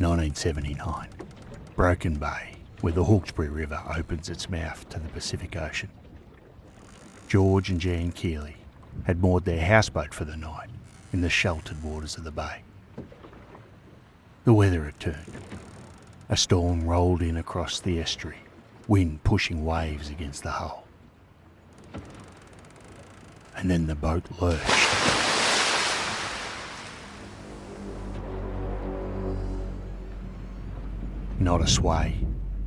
1979. Broken Bay, where the Hawkesbury River opens its mouth to the Pacific Ocean. George and Jan Keeley had moored their houseboat for the night in the sheltered waters of the bay. The weather had turned. A storm rolled in across the estuary, wind pushing waves against the hull. And then the boat lurched. Not a sway,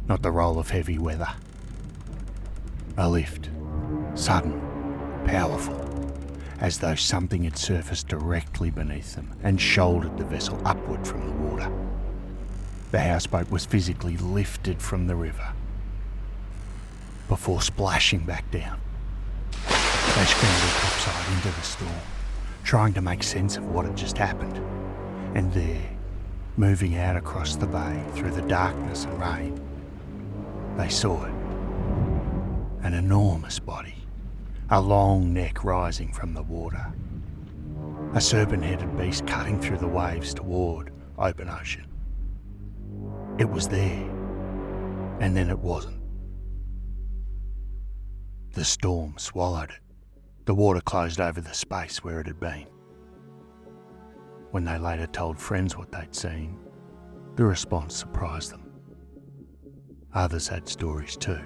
not the roll of heavy weather. A lift, sudden, powerful, as though something had surfaced directly beneath them and shouldered the vessel upward from the water. The houseboat was physically lifted from the river before splashing back down. They scrambled topside into the storm, trying to make sense of what had just happened. And there, moving out across the bay through the darkness and rain, they saw it. An enormous body, a long neck rising from the water. A serpent-headed beast cutting through the waves toward open ocean. It was there, and then it wasn't. The storm swallowed it. The water closed over the space where it had been. When they later told friends what they'd seen, the response surprised them. Others had stories too.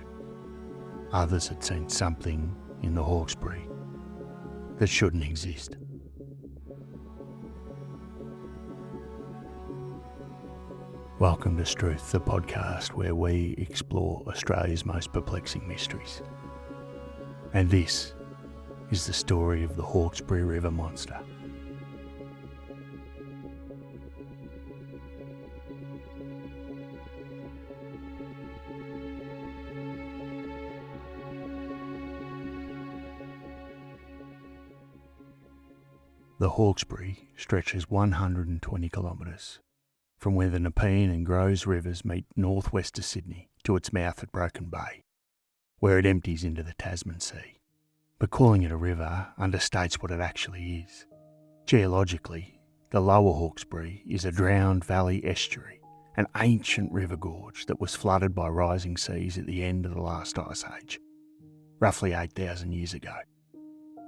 Others had seen something in the Hawkesbury that shouldn't exist. Welcome to Struth, the podcast where we explore Australia's most perplexing mysteries. And this is the story of the Hawkesbury River monster. The Hawkesbury stretches 120 kilometres from where the Nepean and Grose rivers meet northwest of Sydney to its mouth at Broken Bay, where it empties into the Tasman Sea. But calling it a river understates what it actually is. Geologically, the lower Hawkesbury is a drowned valley estuary, an ancient river gorge that was flooded by rising seas at the end of the last ice age, roughly 8,000 years ago.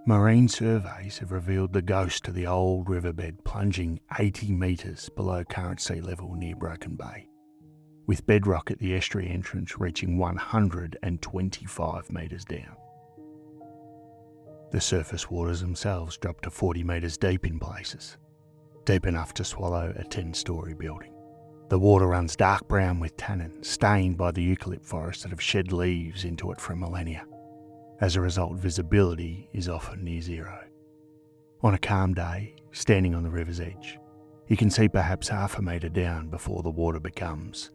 Marine surveys have revealed the ghost of the old riverbed plunging 80 metres below current sea level near Broken Bay, with bedrock at the estuary entrance reaching 125 metres down. The surface waters themselves drop to 40 metres deep in places, deep enough to swallow a 10-storey building. The water runs dark brown with tannin, stained by the eucalypt forests that have shed leaves into it for millennia. As a result, visibility is often near zero. On a calm day, standing on the river's edge, you can see perhaps half a metre down before the water becomes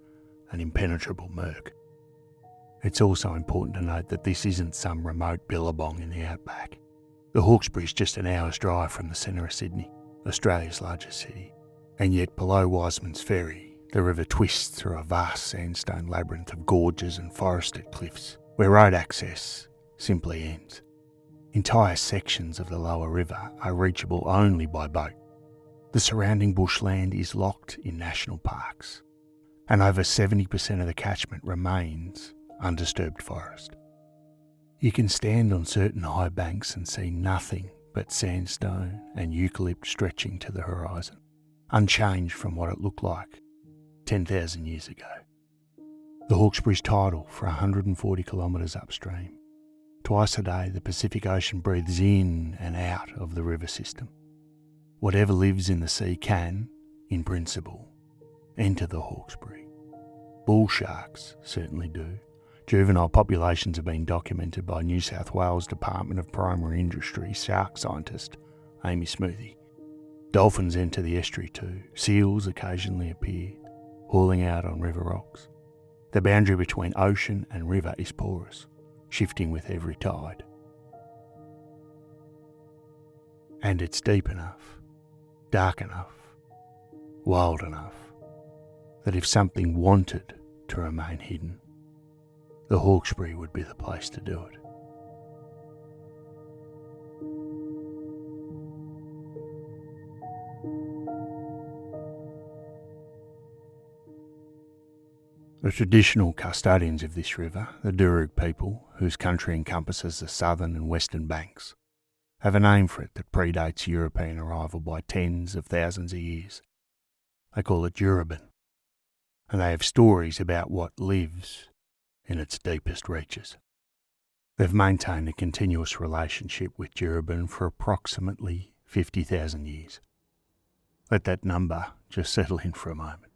an impenetrable murk. It's also important to note that this isn't some remote billabong in the outback. The Hawkesbury is just an hour's drive from the centre of Sydney, Australia's largest city. And yet below Wiseman's Ferry, the river twists through a vast sandstone labyrinth of gorges and forested cliffs, where road access simply ends. Entire sections of the lower river are reachable only by boat. The surrounding bushland is locked in national parks, and over 70% of the catchment remains undisturbed forest. You can stand on certain high banks and see nothing but sandstone and eucalypt stretching to the horizon, unchanged from what it looked like 10,000 years ago. The Hawkesbury's tidal for 140 kilometres upstream. Twice a day, the Pacific Ocean breathes in and out of the river system. Whatever lives in the sea can, in principle, enter the Hawkesbury. Bull sharks certainly do. Juvenile populations have been documented by New South Wales Department of Primary Industry shark scientist Amy Smoothie. Dolphins enter the estuary too. Seals occasionally appear, hauling out on river rocks. The boundary between ocean and river is porous, shifting with every tide. And it's deep enough, dark enough, wild enough, that if something wanted to remain hidden, the Hawkesbury would be the place to do it. The traditional custodians of this river, the Durug people, whose country encompasses the southern and western banks, have a name for it that predates European arrival by tens of thousands of years. They call it Jurubin, and they have stories about what lives in its deepest reaches. They've maintained a continuous relationship with Jurubin for approximately 50,000 years. Let that number just settle in for a moment.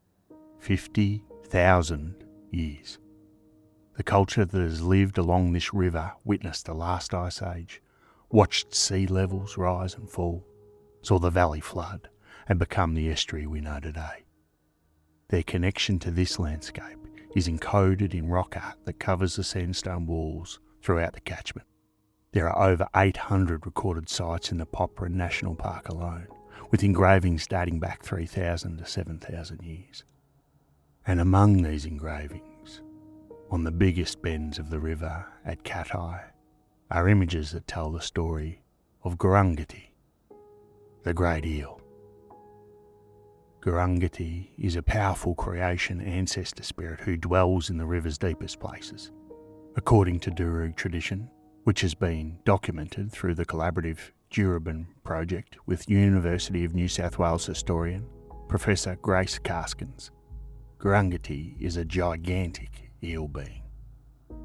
50,000 years. The culture that has lived along this river witnessed the last ice age, watched sea levels rise and fall, saw the valley flood and become the estuary we know today. Their connection to this landscape is encoded in rock art that covers the sandstone walls throughout the catchment. There are over 800 recorded sites in the Popperine National Park alone, with engravings dating back 3,000 to 7,000 years. And among these engravings, on the biggest bends of the river at Cateye, are images that tell the story of Gurungati, the great eel. Gurungati is a powerful creation ancestor spirit who dwells in the river's deepest places. According to Durug tradition, which has been documented through the collaborative Jurubin project with University of New South Wales historian Professor Grace Karskens, Gurungati is a gigantic eel being.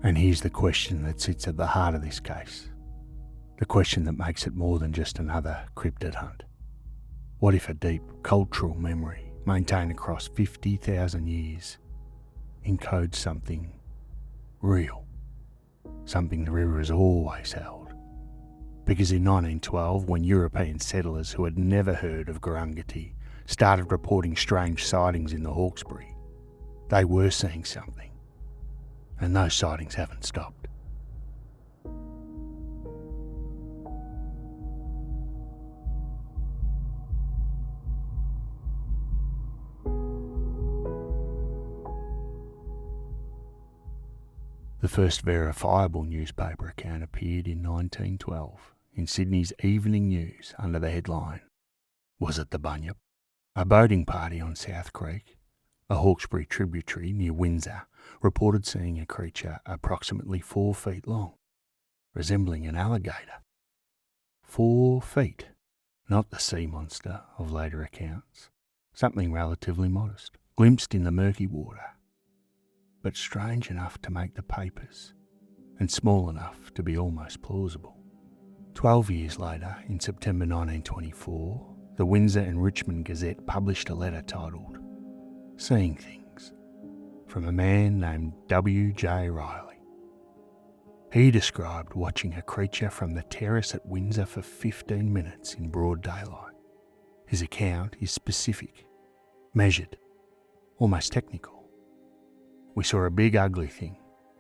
And here's the question that sits at the heart of this case. The question that makes it more than just another cryptid hunt. What if a deep cultural memory maintained across 50,000 years encodes something real? Something the river has always held. Because in 1912, when European settlers who had never heard of Gurungati started reporting strange sightings in the Hawkesbury, they were seeing something. And those sightings haven't stopped. The first verifiable newspaper account appeared in 1912 in Sydney's Evening News under the headline, "Was it the Bunyip?" A boating party on South Creek, a Hawkesbury tributary near Windsor, reported seeing a creature approximately 4 feet long, resembling an alligator. 4 feet, not the sea monster of later accounts, something relatively modest, glimpsed in the murky water, but strange enough to make the papers, and small enough to be almost plausible. 12 years later, in September 1924, the Windsor and Richmond Gazette published a letter titled "Seeing Things" from a man named W.J. Riley. He described watching a creature from the terrace at Windsor for 15 minutes in broad daylight. His account is specific, measured, almost technical. "We saw a big ugly thing,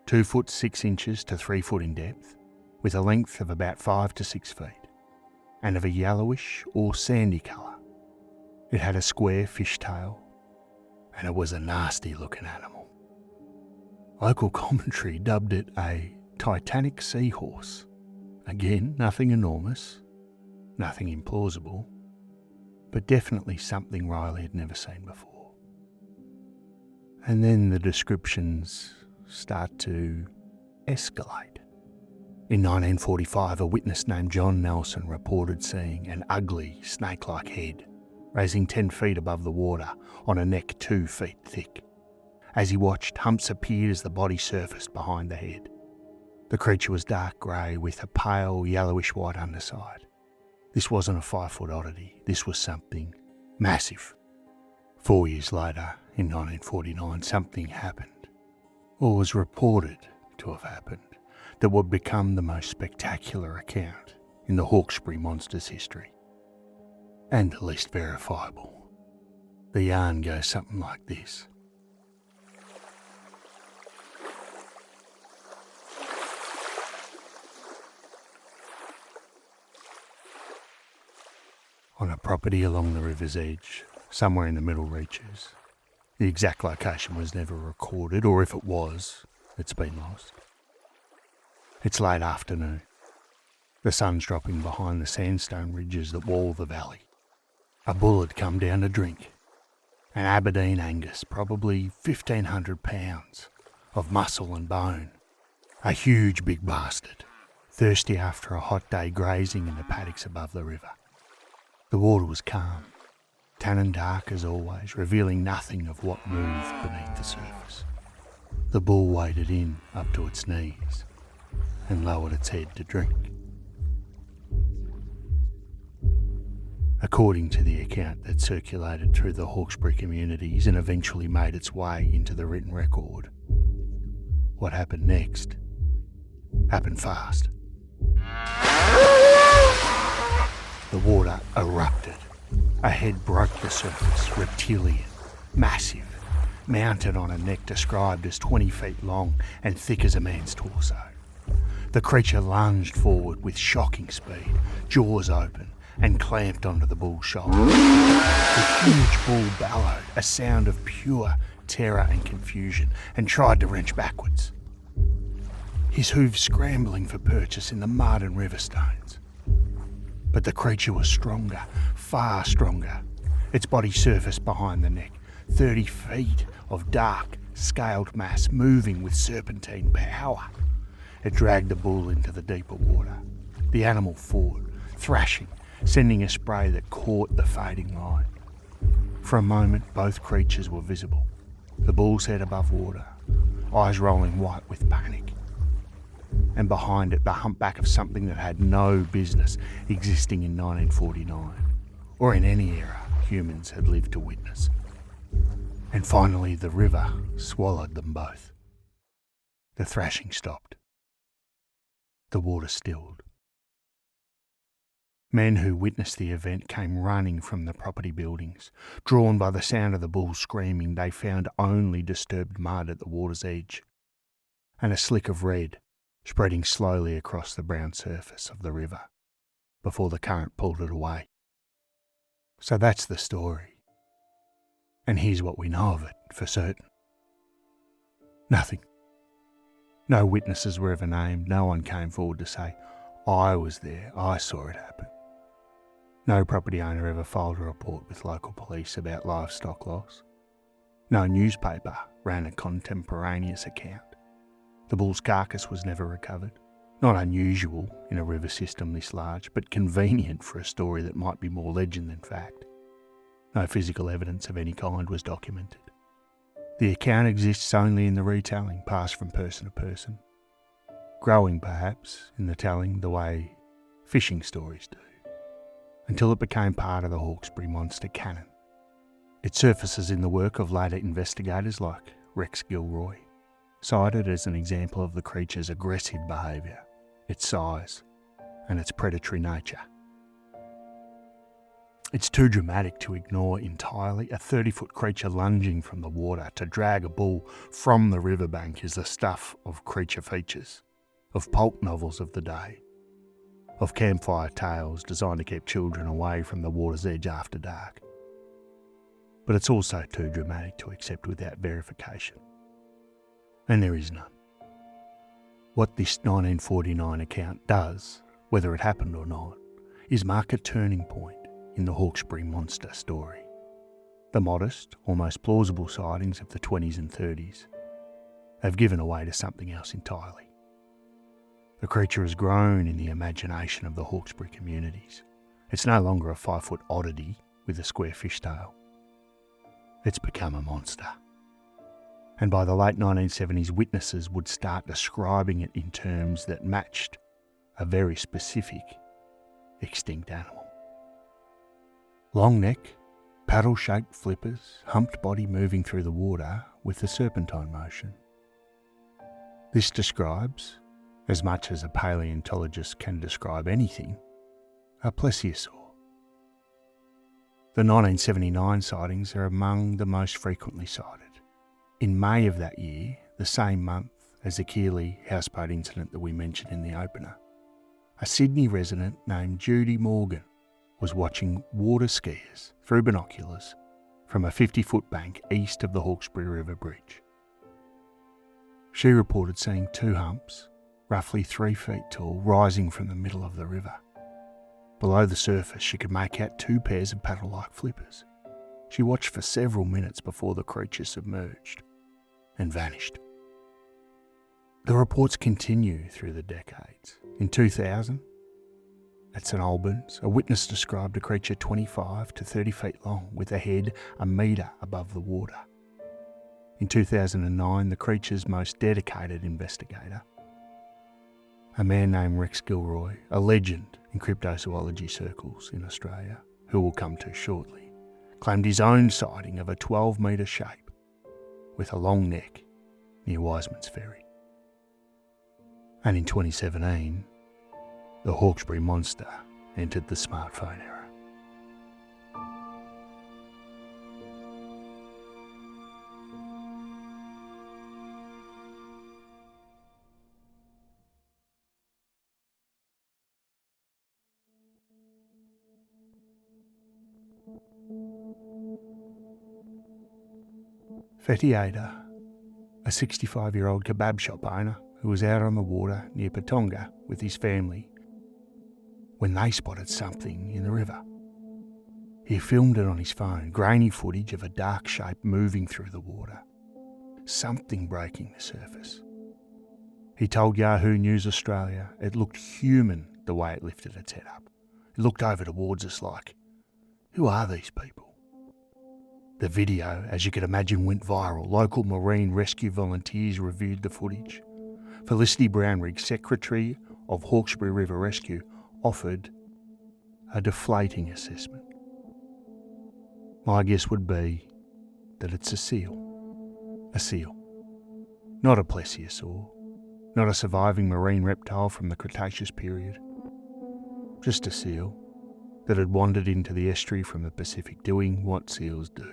2 foot 6 inches to 3 foot in depth, with a length of about 5 to 6 feet, and of a yellowish or sandy colour. It had a square fish tail, and it was a nasty looking animal. Local commentary dubbed it a Titanic seahorse. Again, nothing enormous, nothing implausible, but definitely something Riley had never seen before." And then the descriptions start to escalate. In 1945, a witness named John Nelson reported seeing an ugly, snake-like head raising 10 feet above the water on a neck 2 feet thick. As he watched, humps appeared as the body surfaced behind the head. The creature was dark grey with a pale yellowish-white underside. This wasn't a 5-foot oddity. This was something massive. 4 years later, in 1949, something happened, or was reported to have happened, that would become the most spectacular account in the Hawkesbury monster's history, and the least verifiable. The yarn goes something like this. On a property along the river's edge, somewhere in the middle reaches, the exact location was never recorded, or if it was, it's been lost. It's late afternoon. The sun's dropping behind the sandstone ridges that wall the valley. A bull had come down to drink, An Aberdeen Angus, probably 1,500 pounds of muscle and bone. A huge big bastard, thirsty after a hot day grazing in the paddocks above the river. The water was calm, tannin dark as always, revealing nothing of what moved beneath the surface. The bull waded in up to its knees and lowered its head to drink. According to the account that circulated through the Hawkesbury communities and eventually made its way into the written record, what happened next happened fast. The water erupted. A head broke the surface, reptilian, massive, mounted on a neck described as 20 feet long and thick as a man's torso. The creature lunged forward with shocking speed, jaws open, and clamped onto the bull's shoulder. The huge bull bellowed, a sound of pure terror and confusion, and tried to wrench backwards, his hooves scrambling for purchase in the mud and river stones. But the creature was stronger, far stronger. Its body surfaced behind the neck, 30 feet of dark, scaled mass moving with serpentine power. It dragged the bull into the deeper water. The animal fought, thrashing, sending a spray that caught the fading light. For a moment, both creatures were visible. The bull's head above water, eyes rolling white with panic. And behind it, the humpback of something that had no business existing in 1949, or in any era humans had lived to witness. And finally, the river swallowed them both. The thrashing stopped. The water stilled. Men who witnessed the event came running from the property buildings. Drawn by the sound of the bull screaming, they found only disturbed mud at the water's edge, and a slick of red spreading slowly across the brown surface of the river before the current pulled it away. So that's the story. And here's what we know of it for certain. Nothing. No witnesses were ever named. No one came forward to say, I was there, I saw it happen. No property owner ever filed a report with local police about livestock loss. No newspaper ran a contemporaneous account. The bull's carcass was never recovered. Not unusual in a river system this large, but convenient for a story that might be more legend than fact. No physical evidence of any kind was documented. The account exists only in the retelling, passed from person to person, growing perhaps in the telling the way fishing stories do, until it became part of the Hawkesbury monster canon. It surfaces in the work of later investigators like Rex Gilroy, cited as an example of the creature's aggressive behaviour, its size, and its predatory nature. It's too dramatic to ignore entirely. A 30-foot creature lunging from the water to drag a bull from the riverbank is the stuff of creature features, of pulp novels of the day, of campfire tales designed to keep children away from the water's edge after dark. But it's also too dramatic to accept without verification. And there is none. What this 1949 account does, whether it happened or not, is mark a turning point in the Hawkesbury monster story. The modest, almost plausible sightings of the 20s and 30s have given way to something else entirely. The creature has grown in the imagination of the Hawkesbury communities. It's no longer a 5-foot oddity with a square fishtail. It's become a monster. And by the late 1970s, witnesses would start describing it in terms that matched a very specific extinct animal. Long neck, paddle-shaped flippers, humped body moving through the water with a serpentine motion. This describes, as much as a paleontologist can describe anything, a plesiosaur. The 1979 sightings are among the most frequently sighted. In May of that year, the same month as the Keeley houseboat incident that we mentioned in the opener, a Sydney resident named Judy Morgan was watching water skiers through binoculars from a 50-foot bank east of the Hawkesbury River Bridge. She reported seeing 2 humps, roughly 3 feet tall, rising from the middle of the river. Below the surface, she could make out 2 pairs of paddle-like flippers. She watched for several minutes before the creature submerged and vanished. The reports continue through the decades. In 2000, at St Albans, a witness described a creature 25 to 30 feet long with a head a metre above the water. In 2009, the creature's most dedicated investigator, a man named Rex Gilroy, a legend in cryptozoology circles in Australia, who we'll come to shortly, claimed his own sighting of a 12-metre shape with a long neck near Wiseman's Ferry. And in 2017, the Hawkesbury monster entered the smartphone era. Fetty Ada, a 65-year-old kebab shop owner who was out on the water near Patonga with his family when they spotted something in the river. He filmed it on his phone, grainy footage of a dark shape moving through the water, something breaking the surface. He told Yahoo News Australia it looked human the way it lifted its head up. It looked over towards us like, who are these people? The video, as you could imagine, went viral. Local marine rescue volunteers reviewed the footage. Felicity Brownrigg, Secretary of Hawkesbury River Rescue, offered a deflating assessment. My guess would be that it's a seal. A seal. Not a plesiosaur. Not a surviving marine reptile from the Cretaceous period. Just a seal that had wandered into the estuary from the Pacific doing what seals do.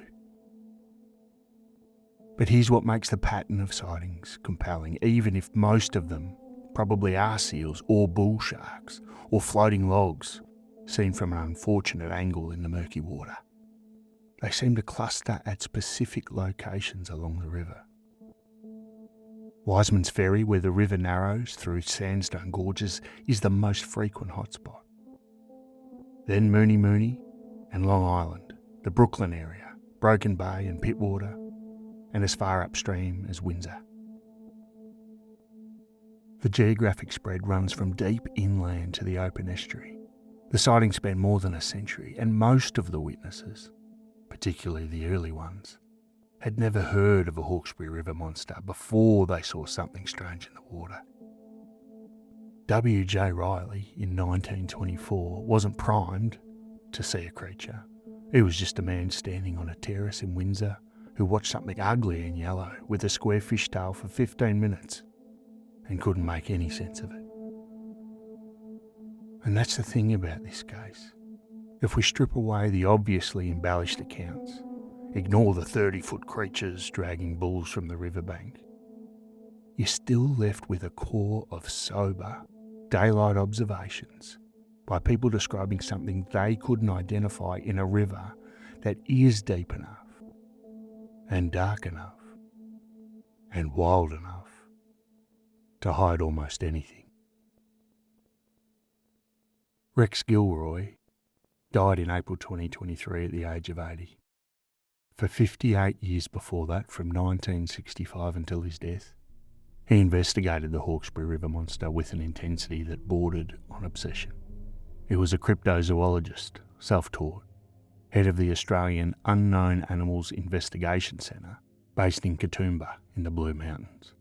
But here's what makes the pattern of sightings compelling, even if most of them probably are seals or bull sharks or floating logs seen from an unfortunate angle in the murky water. They seem to cluster at specific locations along the river. Wiseman's Ferry, where the river narrows through sandstone gorges, is the most frequent hotspot. Then Mooney Mooney and Long Island, the Brooklyn area, Broken Bay and Pittwater, and as far upstream as Windsor. The geographic spread runs from deep inland to the open estuary. The sightings span more than a century, and most of the witnesses, particularly the early ones, had never heard of a Hawkesbury River monster before they saw something strange in the water. W.J. Riley in 1924 wasn't primed to see a creature. He was just a man standing on a terrace in Windsor who watched something ugly and yellow with a square fishtail for 15 minutes and couldn't make any sense of it. And that's the thing about this case. If we strip away the obviously embellished accounts, ignore the 30-foot creatures dragging bulls from the riverbank, you're still left with a core of sober, daylight observations by people describing something they couldn't identify in a river that is deep enough and dark enough and wild enough to hide almost anything. Rex Gilroy died in April 2023 at the age of 80. For 58 years before that, from 1965 until his death, he investigated the Hawkesbury River monster with an intensity that bordered on obsession. He was a cryptozoologist, self-taught, head of the Australian Unknown Animals Investigation Centre, based in Katoomba in the Blue Mountains.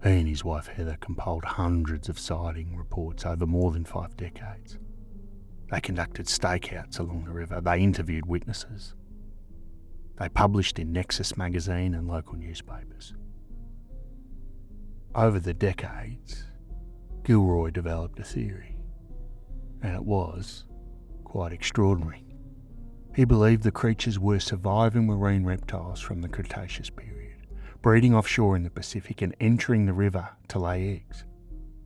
He and his wife Heather compiled hundreds of sighting reports over more than 5 decades. They conducted stakeouts along the river. They interviewed witnesses. They published in Nexus magazine and local newspapers. Over the decades, Gilroy developed a theory, and it was quite extraordinary. He believed the creatures were surviving marine reptiles from the Cretaceous period, breeding offshore in the Pacific and entering the river to lay eggs.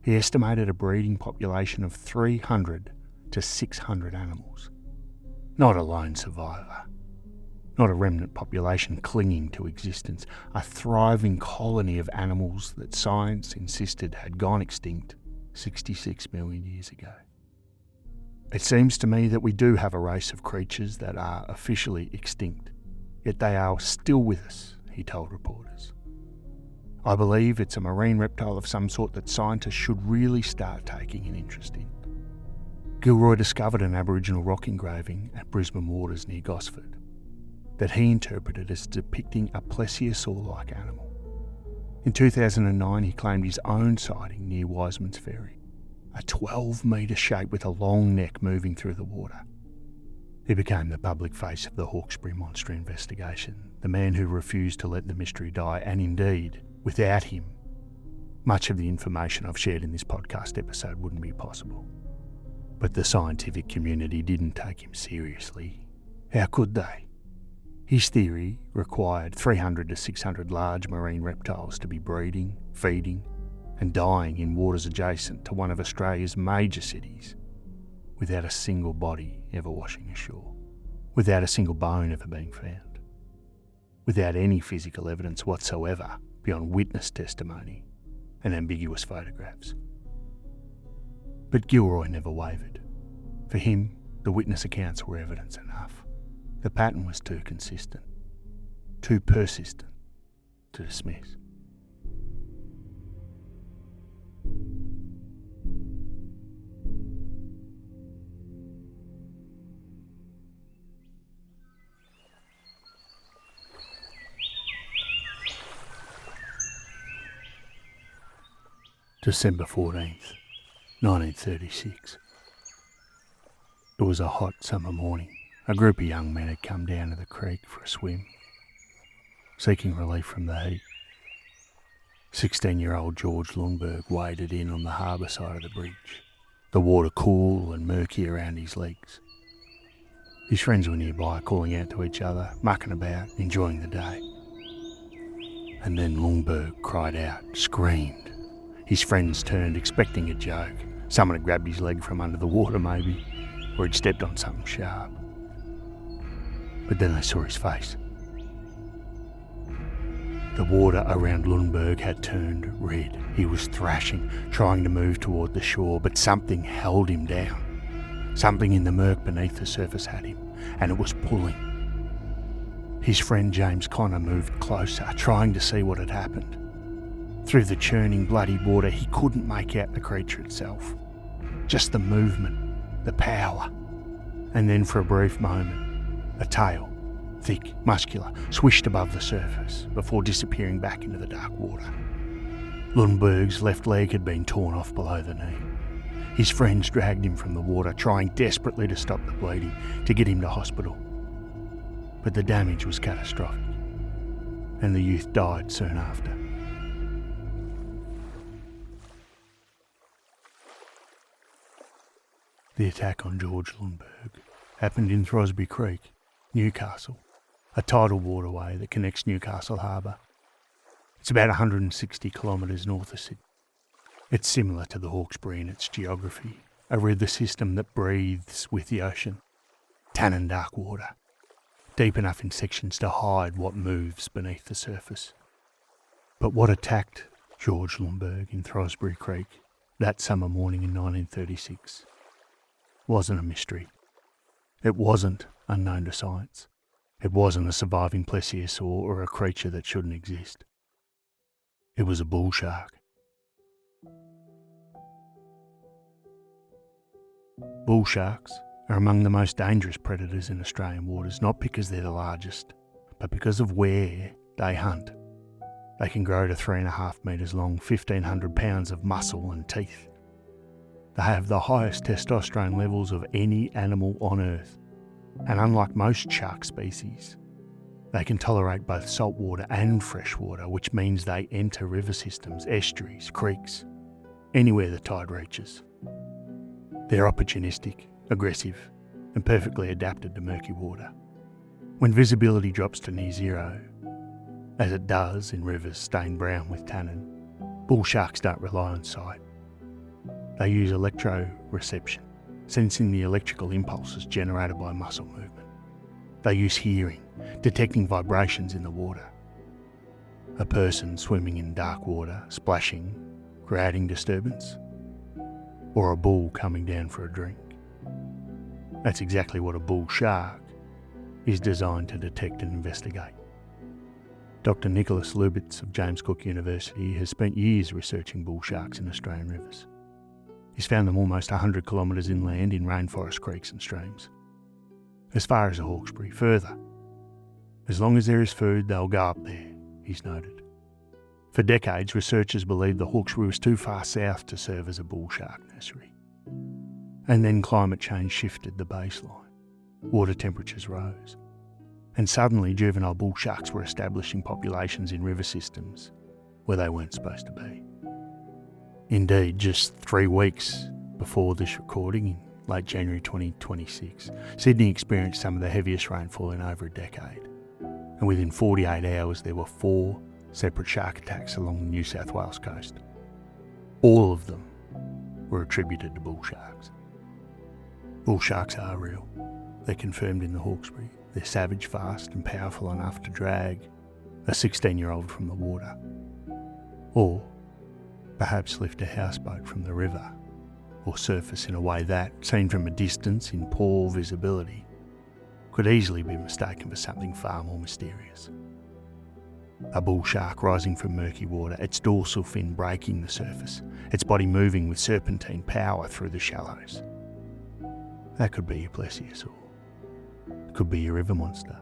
He estimated a breeding population of 300 to 600 animals. Not a lone survivor, not a remnant population clinging to existence, a thriving colony of animals that science insisted had gone extinct 66 million years ago. It seems to me that we do have a race of creatures that are officially extinct, yet they are still with us, he told reporters. I believe it's a marine reptile of some sort that scientists should really start taking an interest in. Gilroy discovered an Aboriginal rock engraving at Brisbane Waters near Gosford that he interpreted as depicting a plesiosaur-like animal. In 2009, he claimed his own sighting near Wiseman's Ferry, a 12-metre shape with a long neck moving through the water. He became the public face of the Hawkesbury monster investigation, the man who refused to let the mystery die, and indeed, without him, much of the information I've shared in this podcast episode wouldn't be possible. But the scientific community didn't take him seriously. How could they? His theory required 300 to 600 large marine reptiles to be breeding, feeding, and dying in waters adjacent to one of Australia's major cities, without a single body ever washing ashore, without a single bone ever being found, without any physical evidence whatsoever beyond witness testimony and ambiguous photographs. But Gilroy never wavered. For him, the witness accounts were evidence enough. The pattern was too consistent, too persistent to dismiss. December 14th, 1936. It was a hot summer morning. A group of young men had come down to the creek for a swim, seeking relief from the heat. 16-year-old George Lundberg waded in on the harbour side of the bridge, the water cool and murky around his legs. His friends were nearby, calling out to each other, mucking about, enjoying the day. And then Lundberg cried out, screamed. His friends turned, expecting a joke. Someone had grabbed his leg from under the water maybe, or he'd stepped on something sharp. But then they saw his face. The water around Lundberg had turned red. He was thrashing, trying to move toward the shore, but something held him down. Something in the murk beneath the surface had him, and it was pulling. His friend James Connor moved closer, trying to see what had happened. Through the churning, bloody water, he couldn't make out the creature itself. Just the movement, the power. And then for a brief moment, a tail, thick, muscular, swished above the surface before disappearing back into the dark water. Lundberg's left leg had been torn off below the knee. His friends dragged him from the water, trying desperately to stop the bleeding, to get him to hospital. But the damage was catastrophic, and the youth died soon after. The attack on George Lundberg happened in Throsby Creek, Newcastle, a tidal waterway that connects Newcastle Harbour. It's about 160 kilometres north of Sydney. It's similar to the Hawkesbury in its geography, a river system that breathes with the ocean, tannin dark water, deep enough in sections to hide what moves beneath the surface. But what attacked George Lundberg in Throsby Creek that summer morning in 1936 wasn't a mystery. It wasn't unknown to science. It wasn't a surviving plesiosaur or a creature that shouldn't exist. It was a bull shark. Bull sharks are among the most dangerous predators in Australian waters, not because they're the largest, but because of where they hunt. They can grow to 3.5 metres long, 1,500 pounds of muscle and teeth. They have the highest testosterone levels of any animal on Earth, and unlike most shark species, they can tolerate both salt water and fresh water, which means they enter river systems, estuaries, creeks, anywhere the tide reaches. They're opportunistic, aggressive, and perfectly adapted to murky water. When visibility drops to near zero, as it does in rivers stained brown with tannin, bull sharks don't rely on sight. They use electroreception, sensing the electrical impulses generated by muscle movement. They use hearing, detecting vibrations in the water. A person swimming in dark water, splashing, creating disturbance, or a bull coming down for a drink. That's exactly what a bull shark is designed to detect and investigate. Dr. Nicholas Lubitz of James Cook University has spent years researching bull sharks in Australian rivers. He's found them almost 100 kilometres inland in rainforest creeks and streams. As far as the Hawkesbury, further. As long as there is food, they'll go up there, he's noted. For decades, researchers believed the Hawkesbury was too far south to serve as a bull shark nursery. And then climate change shifted the baseline. Water temperatures rose. And suddenly juvenile bull sharks were establishing populations in river systems where they weren't supposed to be. Indeed, just 3 weeks before this recording, in late January 2026, Sydney experienced some of the heaviest rainfall in over a decade. And within 48 hours there were 4 separate shark attacks along the New South Wales coast. All of them were attributed to bull sharks. Bull sharks are real. They're confirmed in the Hawkesbury. They're savage, fast and powerful enough to drag a 16-year-old from the water. Or perhaps lift a houseboat from the river, or surface in a way that, seen from a distance in poor visibility, could easily be mistaken for something far more mysterious. A bull shark rising from murky water, its dorsal fin breaking the surface, its body moving with serpentine power through the shallows. That could be your plesiosaur. It could be your river monster.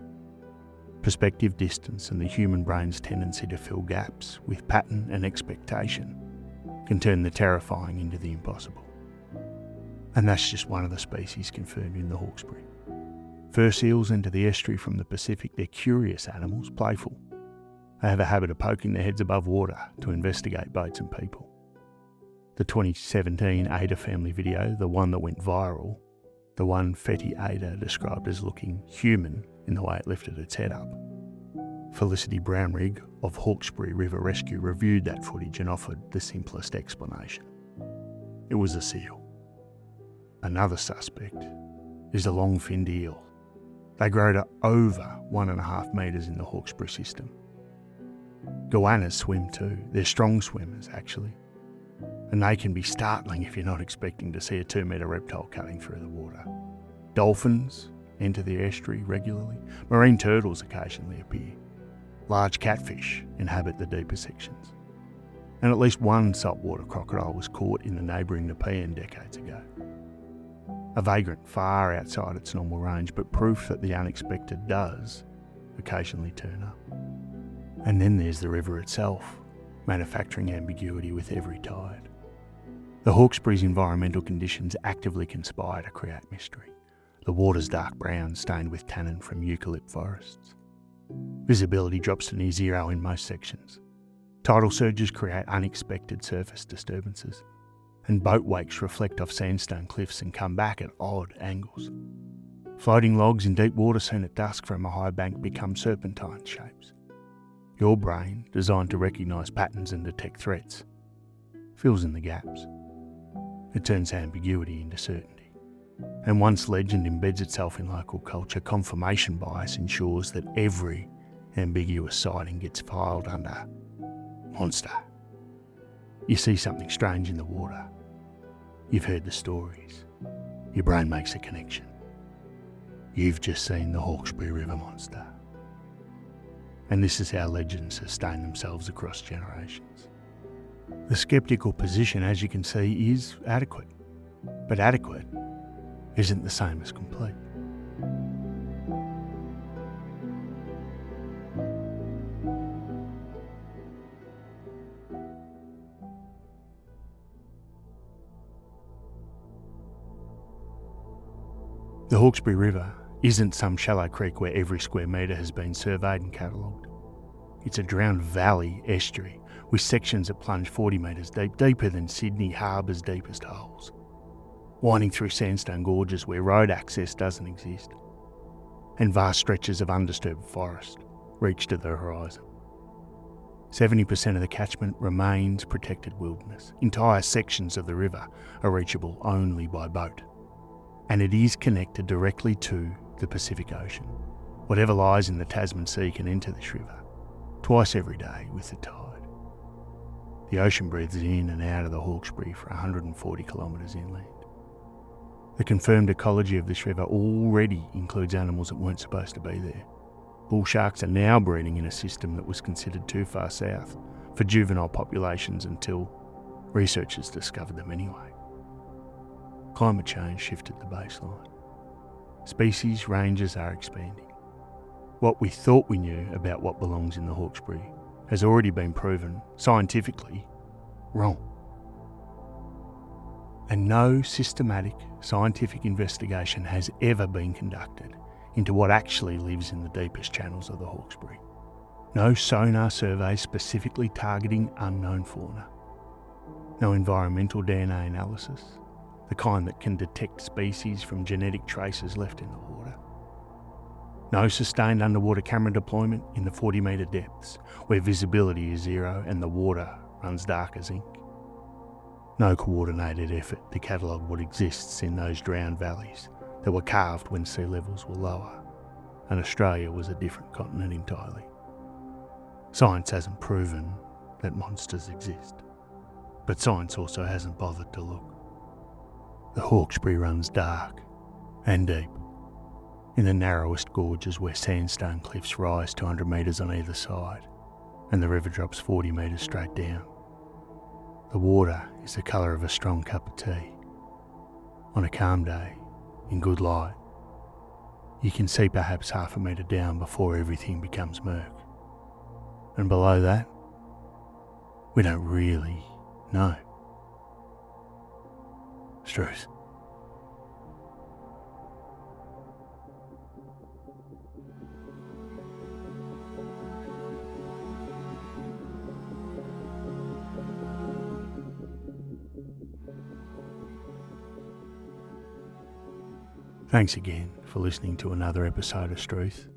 Perspective, distance and the human brain's tendency to fill gaps with pattern and expectation can turn the terrifying into the impossible. And that's just one of the species confirmed in the Hawkesbury. Fur seals enter the estuary from the Pacific. They're curious animals, playful. They have a habit of poking their heads above water to investigate boats and people. The 2017 Ada family video, the one that went viral, the one Fetty Ada described as looking human in the way it lifted its head up. Felicity Brownrigg of Hawkesbury River Rescue reviewed that footage and offered the simplest explanation. It was a seal. Another suspect is a long-finned eel. They grow to over 1.5 metres in the Hawkesbury system. Goannas swim too. They're strong swimmers, actually. And they can be startling if you're not expecting to see a 2-metre reptile cutting through the water. Dolphins enter the estuary regularly. Marine turtles occasionally appear. Large catfish inhabit the deeper sections. And at least one saltwater crocodile was caught in the neighbouring Nepean decades ago. A vagrant far outside its normal range, but proof that the unexpected does occasionally turn up. And then there's the river itself, manufacturing ambiguity with every tide. The Hawkesbury's environmental conditions actively conspire to create mystery. The water's dark brown, stained with tannin from eucalypt forests. Visibility drops to near zero in most sections. Tidal surges create unexpected surface disturbances, and boat wakes reflect off sandstone cliffs and come back at odd angles. Floating logs in deep water seen at dusk from a high bank become serpentine shapes. Your brain, designed to recognise patterns and detect threats, fills in the gaps. It turns ambiguity into certainty. And once legend embeds itself in local culture, confirmation bias ensures that every ambiguous sighting gets filed under monster. You see something strange in the water. You've heard the stories. Your brain makes a connection. You've just seen the Hawkesbury River monster. And this is how legends sustain themselves across generations. The sceptical position, as you can see, is adequate. But adequate isn't the same as complete. The Hawkesbury River isn't some shallow creek where every square metre has been surveyed and catalogued. It's a drowned valley estuary with sections that plunge 40 metres deep, deeper than Sydney Harbour's deepest holes, winding through sandstone gorges where road access doesn't exist, and vast stretches of undisturbed forest reach to the horizon. 70% of the catchment remains protected wilderness. Entire sections of the river are reachable only by boat, and it is connected directly to the Pacific Ocean. Whatever lies in the Tasman Sea can enter this river twice every day with the tide. The ocean breathes in and out of the Hawkesbury for 140 kilometres inland. The confirmed ecology of this river already includes animals that weren't supposed to be there. Bull sharks are now breeding in a system that was considered too far south for juvenile populations until researchers discovered them anyway. Climate change shifted the baseline. Species ranges are expanding. What we thought we knew about what belongs in the Hawkesbury has already been proven, scientifically, wrong. And no systematic scientific investigation has ever been conducted into what actually lives in the deepest channels of the Hawkesbury. No sonar surveys specifically targeting unknown fauna. No environmental DNA analysis, the kind that can detect species from genetic traces left in the water. No sustained underwater camera deployment in the 40-metre depths, where visibility is zero and the water runs dark as ink. No coordinated effort to catalogue what exists in those drowned valleys that were carved when sea levels were lower, and Australia was a different continent entirely. Science hasn't proven that monsters exist, but science also hasn't bothered to look. The Hawkesbury runs dark and deep, in the narrowest gorges where sandstone cliffs rise 200 metres on either side, and the river drops 40 metres straight down. The water is the colour of a strong cup of tea. On a calm day, in good light, you can see perhaps half a metre down before everything becomes murk. And below that, we don't really know. Struth. Thanks again for listening to another episode of Struth.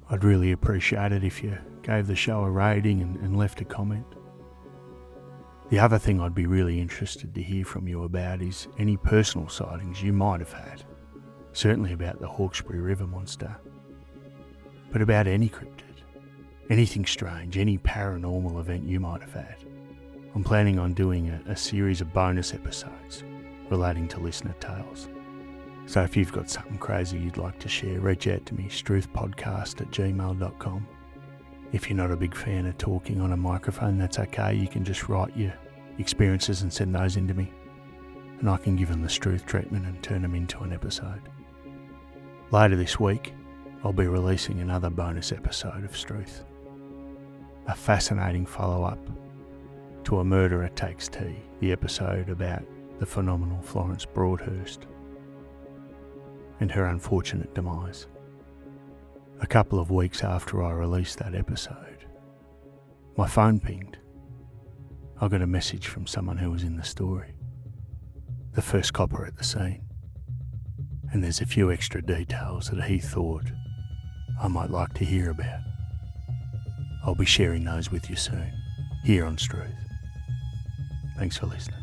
I'd really appreciate it if you gave the show a rating and left a comment. The other thing I'd be really interested to hear from you about is any personal sightings you might have had. Certainly about the Hawkesbury River monster, but about any cryptid, anything strange, any paranormal event you might have had. I'm planning on doing a series of bonus episodes relating to listener tales. So if you've got something crazy you'd like to share, reach out to me, struthpodcast@gmail.com. If you're not a big fan of talking on a microphone, that's okay. You can just write your experiences and send those in to me, and I can give them the Struth treatment and turn them into an episode. Later this week, I'll be releasing another bonus episode of Struth, a fascinating follow-up to A Murderer Takes Tea, the episode about the phenomenal Florence Broadhurst and her unfortunate demise. A couple of weeks after I released that episode, my phone pinged. I got a message from someone who was in the story, the first copper at the scene, and there's a few extra details that he thought I might like to hear about. I'll be sharing those with you soon, here on Struth. Thanks for listening.